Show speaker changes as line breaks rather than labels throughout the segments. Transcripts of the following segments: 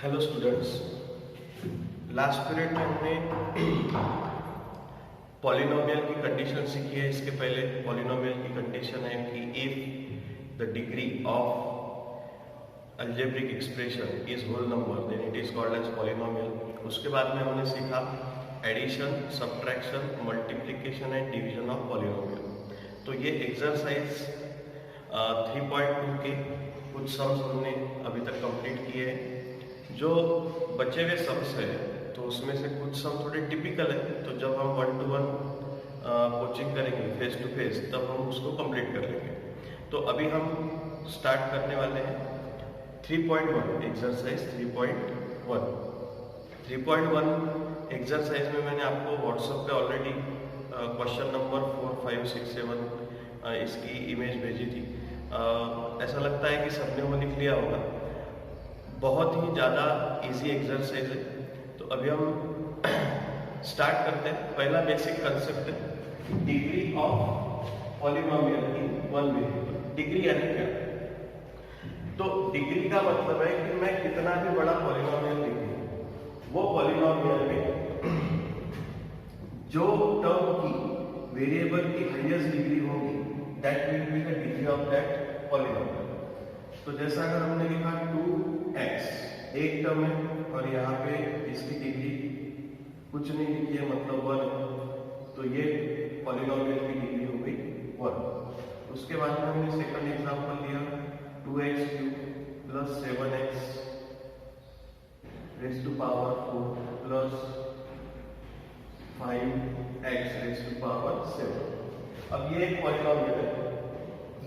Hello students, last period में हमने polynomial की कंडीशन सीखी है। इसके पहले पॉलिनोमियल की कंडीशन है कि if the degree of algebraic expression is whole number then it is called as polynomial. उसके बाद में हमने सीखा addition, subtraction, multiplication and division of polynomial. तो ये एक्सरसाइज 3.2 के कुछ सम्स हमने अभी तक कंप्लीट किए हैं। जो बचे हुए सम्स है तो उसमें से कुछ सम थोड़े टिपिकल है, तो जब हम 1-to-1 कोचिंग करेंगे फेस टू फेस तब हम उसको कंप्लीट कर लेंगे। तो अभी हम स्टार्ट करने वाले हैं 3.1 एक्सरसाइज 3.1। 3.1 एक्सरसाइज में मैंने आपको व्हाट्सएप पे ऑलरेडी क्वेश्चन नंबर 4, 5, 6, 7 इसकी इमेज भेजी थी। ऐसा लगता है कि सबने वो लिख लिया होगा। बहुत ही ज़्यादा इजी एक्सरसाइज है। तो अभी हम स्टार्ट करते हैं। पहला बेसिक कंसेप्ट है degree of polynomial in one variable. Degree यानी क्या? तो डिग्री का मतलब है कि मैं कितना भी बड़ा पॉलिनोमियल लिखूं, वो पॉलिनोमियल में जो टर्म की वेरिएबल की हाईएस्ट डिग्री होगी that will be the degree of that polynomial. तो जैसा अगर हमने लिखा 2x एक टर्म है और यहाँ पे इसकी डिग्री कुछ नहीं लिखी है, मतलब 1 है, तो ये पॉलिनोमियल की डिग्री हो गई 1। उसके बाद में हमने सेकंड एग्जांपल लिया 2x³ plus 7x raise to power 4 plus 5x raise to power 7। अब ये एक पॉलिनोमियल है।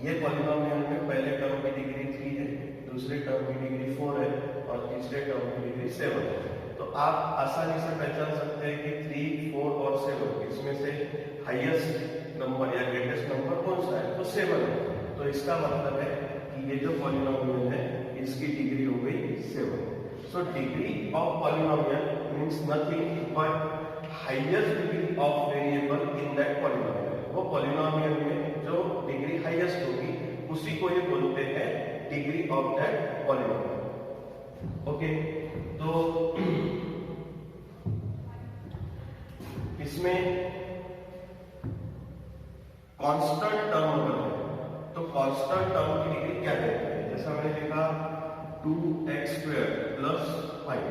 ये पॉलिनोमियल में पहले टर्म की डिग्री 3 है, दूसरे टर्म की डिग्री 4 है और तीसरे टर्म की डिग्री 7 है। तो आप आसानी से पहचान सकते हैं कि 3, 4 और 7 इसमें से हाईएस्ट नंबर या ग्रेटेस्ट नंबर कौन सा है? तो 7 है। तो इसका मतलब है कि ये जो पॉलिनोमियल है इसकी डिग्री हो गई 7। So degree of polynomial means nothing but highest degree of variable in that polynomial. वो पॉलिनोमियल में जो डिग्री हाईएस्ट होगी उसी को ये बोलते हैं degree of that polynomial. Okay, तो इसमें कांस्टेंट टर्म अगर है तो कांस्टेंट टर्म की डिग्री क्या कहते हैं? जैसा मैंने लिखा 2x² प्लस 5,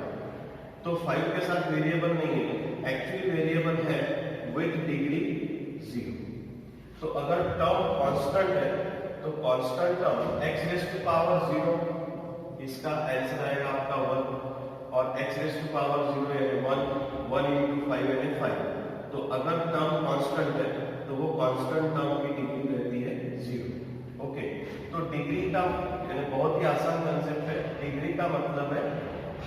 तो 5 के साथ वेरिएबल नहीं है, एक्चुअली वेरिएबल है विथ डिग्री 0। तो अगर टर्म कांस्टेंट है तो constant term x raise to power 0, इसका आंसर आएगा आपका 1, और x रेज़ टू पावर 0 यानी 1 into 5 यानी 5। तो अगर टर्म कांस्टेंट है तो वो कांस्टेंट टर्म की डिग्री रहती है 0। ओके, तो डिग्री का यानी बहुत ही आसान कंसेप्ट है। डिग्री का मतलब है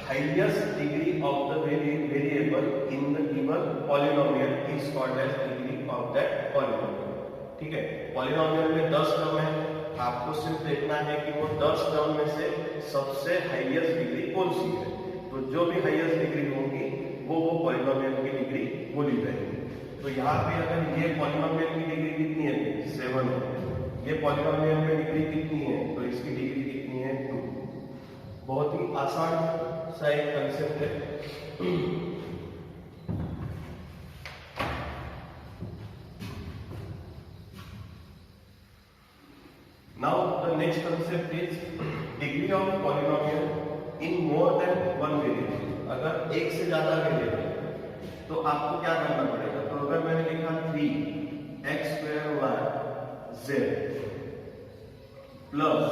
highest degree of the variable in the given polynomial is called as degree of that polynomial. ठीक है, पॉलिनोमियल में 10 टर्म है, आपको सिर्फ देखना है कि वो 10 टर्म में से सबसे हाईएस्ट डिग्री कौन सी है। तो जो भी हाईएस्ट डिग्री होगी वो पॉलिनोमियल की डिग्री बोली जाएगी। तो यहाँ पे अगर ये पॉलिनोमियल की डिग्री कितनी है? 7 है। ये पॉलिनोमियल में डिग्री कितनी है? तो इसकी डिग्री कितनी है? 2। बहुत ही आसान सा एक कंसेप्ट है। Now the next concept is degree of polynomial in more than one variable। अगर एक से ज्यादा वेरिएबल तो आपको क्या करना पड़ेगा? तो अगर मैंने लिखा 3x² y z plus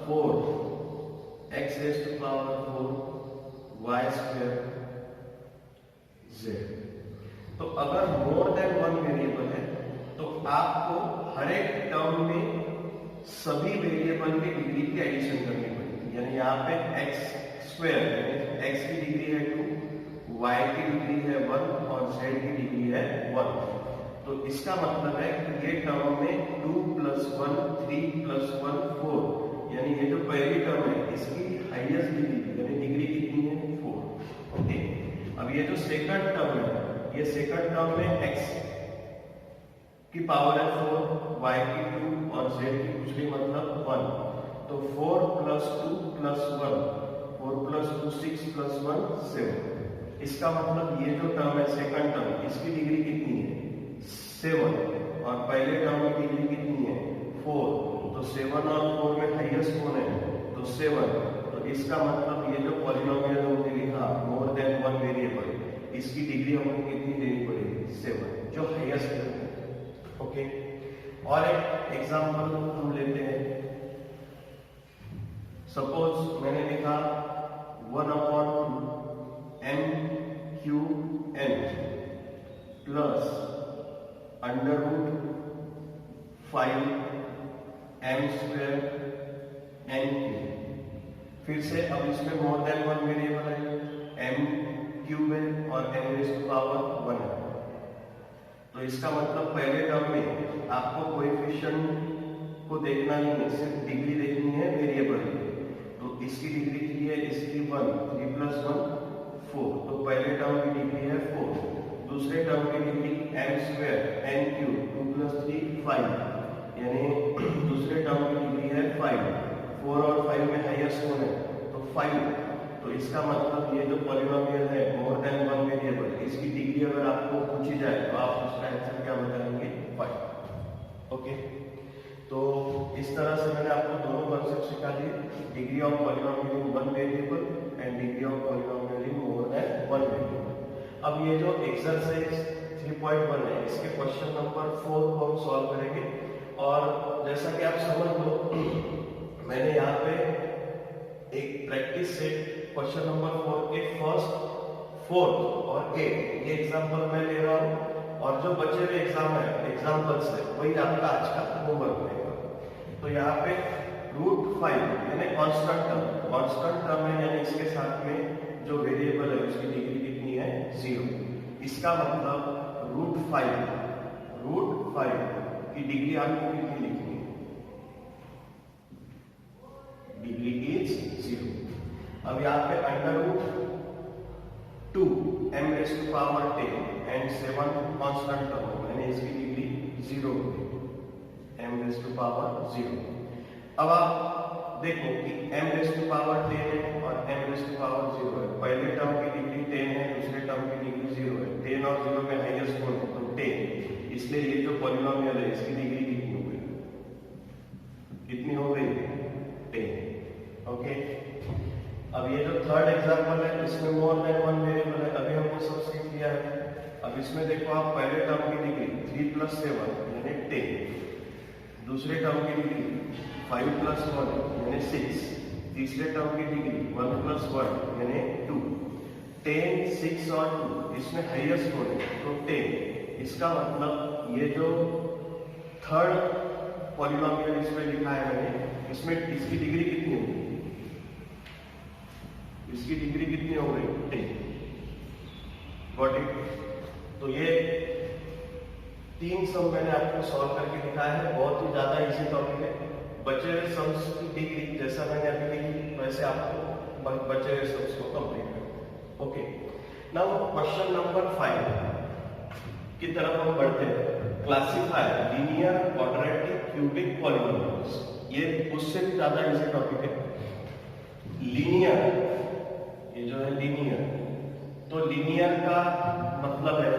4x raise to power 4 y² z, तो अगर मोर देन वन वेरिएबल है तो आपको हर एक टर्म में सभी वेरिएबल की डिग्री की एडिशन करनी पड़ेगी। यानी यहाँ पे x² यानी x की डिग्री है 2, y की डिग्री है 1 और z की डिग्री है 1। तो इसका मतलब है कि ये टर्म में 2 + 1 3 + 1 4, यानी ये जो पहली टर्म है इसकी हाईएस्ट डिग्री यानी डिग्री कितनी है? 4। ओके, अब ये जो सेकंड टर्म है, ये सेकंड टर्म में x की पावर है 4, y की 2 और z की कुछ भी मतलब 1। तो 4 + 2 + 1 4 प्लस 2 6 प्लस 1 7। इसका मतलब ये जो टर्म है सेकंड टर्म, इसकी डिग्री कितनी है 7 और पहले टर्म की डिग्री कितनी है 4। तो 7 और 4 में हाईएस्ट कौन है तो 7। तो इसका मतलब ये जो पॉलिनोमियल हमने लिखा मोर देन वन वेरिएबल, इसकी डिग्री हमको कितनी देनी पड़ेगी 7, जो हाईएस्ट है। ओके, और एक एग्जांपल हम लेते हैं। सपोज मैंने लिखा 1/2 m q n plus √5 m² n3। फिर से अब इसमें मोर देन वन वेरिएबल है, m³ है और m⁻⁴ है। तो इसका मतलब पहले टर्म में आपको कोएफिशिएंट को देखना नहीं है, सिर्फ डिग्री देखनी है वेरिएबल की। तो इसकी डिग्री कितनी है, इसकी 1, 3 + 1 4। तो पहले टर्म की डिग्री है 4, दूसरे टर्म की डिग्री m² n³ 2 + 3 5, यानी दूसरे टर्म की डिग्री है 5। 4 और 5 में हाईएस्ट कौन है तो 5। तो इसका मतलब ये जो पॉलिनोमियल है मोर देन वन वेरिएबल, इसकी डिग्री अगर आपको पूछी जाए तो आप उसका आंसर क्या बताएंगे 5। ओके, तो इस तरह से मैंने आपको दोनों कॉन्सेप्ट सिखा दिए, degree of polynomial in one variable and degree of polynomial in more than one variable. अब ये जो एक्सरसाइज 3.1 है, इसके क्वेश्चन नंबर 4 को हम सॉल्व करेंगे। और जैसा कि आप समझ लो, मैंने यहाँ पे एक प्रैक्टिस सेट क्वेश्चन नंबर 4 के फर्स्ट, फोर्थ और 8 ये एग्जाम्पल मैं ले रहा हूँ, और जो बचे हुए एग्जाम्पल्स है वही आपका आज का होमवर्क रहेगा। तो यहाँ पे √5 यानी कांस्टेंट टर्म है, यानी इसके साथ में जो वेरिएबल है उसकी डिग्री कितनी है 0। इसका मतलब √5 की डिग्री आपको कितनी लिखनी है, डिग्री इज 0। अब यहाँ पे √2 m⁻⁴ एंड 7 कांस्टेंट टर्म, यानी इसकी डिग्री 0 m⁻�0। अब आप देखो कि m⁻10 है और m⁻�0 है। पहले टर्म की डिग्री 10 है, दूसरे टर्म की डिग्री 0 है। 10 और 0 में हाईएस्ट कौन है तो 10। इसलिए ये जो पॉलिनोमियल है इसकी डिग्री कितनी हो गई, कितनी हो गई 10। ओके, अब ये जो थर्ड एग्जांपल है इसमें मोर देन वन वेरिएबल है, अभी हमने सब सीख लिया है। अब इसमें देखो आप पहले टर्म की डिग्री 3 + 7 यानी 10, दूसरे टर्म की डिग्री 5 + 1 यानी 6, तीसरे टर्म की डिग्री 1 + 1 यानी 2। 10, 6 और 2, इसमें हाईएस्ट कौन है तो 10। इसका मतलब ये जो थर्ड पॉलिनोमियल इसमें लिखा है मैंने, इसमें इसकी डिग्री कितनी होगी, इसकी डिग्री कितनी हो गई 10। Got it. तो ये 3 सम मैंने आपको सॉल्व करके दिखाया है, बहुत ही ज्यादा इजी टॉपिक है। बचे हुए सम्स की डिग्री जैसा मैंने अभी लिखी वैसे आपको बचे हुए सम्स को कंप्लीट करना। ओके, नाउ क्वेश्चन नंबर 5 की तरफ हम बढ़ते हैं। Classify linear, quadratic, cubic polynomials. ये उससे भी ज्यादा इजी टॉपिक है। लीनियर, ये जो है लीनियर, तो लीनियर का मतलब है,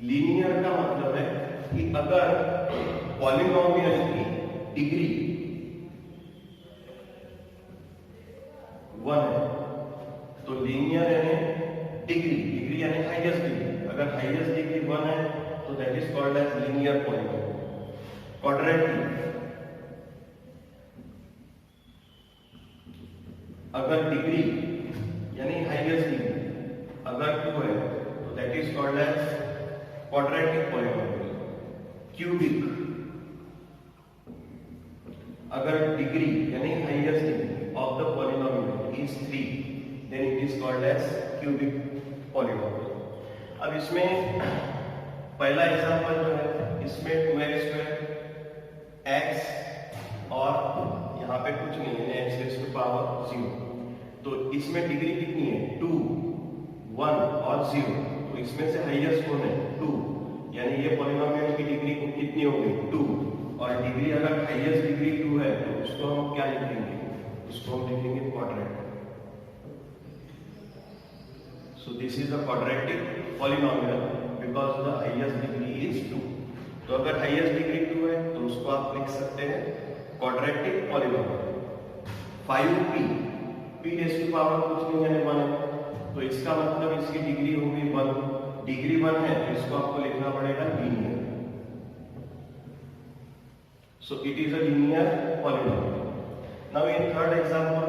लीनियर का मतलब है कि अगर पॉलिनोमियल की डिग्री 1 है तो लीनियर यानी डिग्री यानी हाईएस्ट डिग्री, अगर हाईएस्ट डिग्री 1 है तो that is called as linear polynomial. Quadratic, अगर डिग्री यानी हाईएस्ट डिग्री अगर 2 है तो that is called as quadratic polynomial. Cubic, अगर डिग्री यानी highest degree of the polynomial is 3 then it is called as cubic polynomial. अब इसमें पहला एग्जांपल जो है, इसमें 2x² x और यहाँ पे कुछ नहीं है x⁻⁴। तो इसमें डिग्री कितनी है 2, 1 और 0। तो इसमें से हाईएस्ट कौन है 2, यानी ये पॉलिनोमियल की डिग्री कितनी हो गई 2। और डिग्री अगर हाईएस्ट डिग्री 2 है तो उसको हम क्या लिखेंगे, उसको हम लिखेंगे quadratic. So this is a quadratic polynomial because the highest degree is 2। तो अगर हाईएस्ट डिग्री 2 है तो उसको आप लिख सकते हैं quadratic polynomial. 5p, p raise to power कुछ नहीं है 1 है, तो इसका मतलब इसकी डिग्री होगी 1। डिग्री 1 है तो इसको आपको लिखना पड़ेगा linear. So it is a linear polynomial. Now in third example,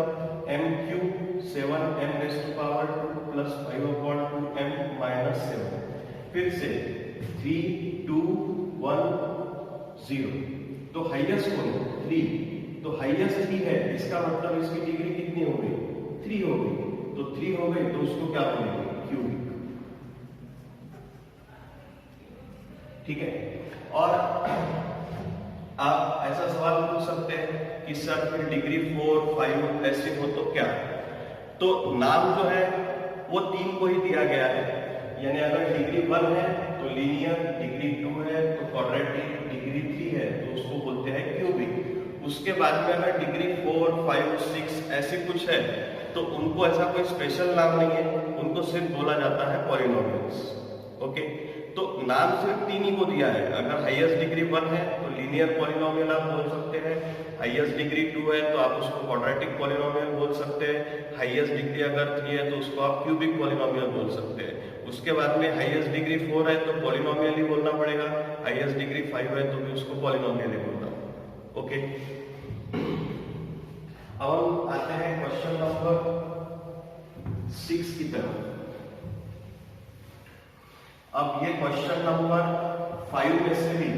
m cube 7m raised to power 2 plus 5 upon 2m minus 7. फिर से 3 2 1 0। तो हाईएस्ट कौन है 3, तो हाईएस्ट 3 है, इसका मतलब इसकी डिग्री कितनी हो गई 3 हो गई। तो 3 हो गई तो उसको क्या बोलेंगे क्यूबिक। ठीक है। और आप ऐसा सवाल पूछ सकते हैं कि सर फिर डिग्री 4 5 ऐसे हो तो क्या। तो नाम जो है वो 3 को ही दिया गया है, यानी अगर डिग्री 1 है तो लीनियर, डिग्री 2 है तो क्वाड्रेटिक, डिग्री 3 है तो उसको बोलते हैं क्यूबिक। उसके बाद में अगर डिग्री 4 5 6 ऐसे कुछ है तो उनको ऐसा कोई स्पेशल नाम नहीं है, उनको सिर्फ बोला जाता है पॉलिनोमियल्स। ओके, तो नाम सिर्फ 3 ही को दिया है। अगर हाईएस्ट डिग्री 1 है तो लीनियर पॉलिनोमियल आप बोल सकते हैं, हाईएस्ट डिग्री 2 है तो आप उसको क्वाड्रेटिक पॉलिनोमियल बोल सकते हैं, हाईएस्ट डिग्री अगर 3 है तो उसको आप क्यूबिक पॉलिनोमियल बोल सकते हैं। उसके बाद में हाईएस्ट डिग्री 4 है तो पॉलिनोमियल ही बोलना पड़ेगा, हाईएस्ट डिग्री 5 है तो भी उसको पॉलिनोमियल ही बोलना। ओके, अब हम आते हैं क्वेश्चन नंबर 6 की तरफ। अब ये क्वेश्चन नंबर 5 में से भी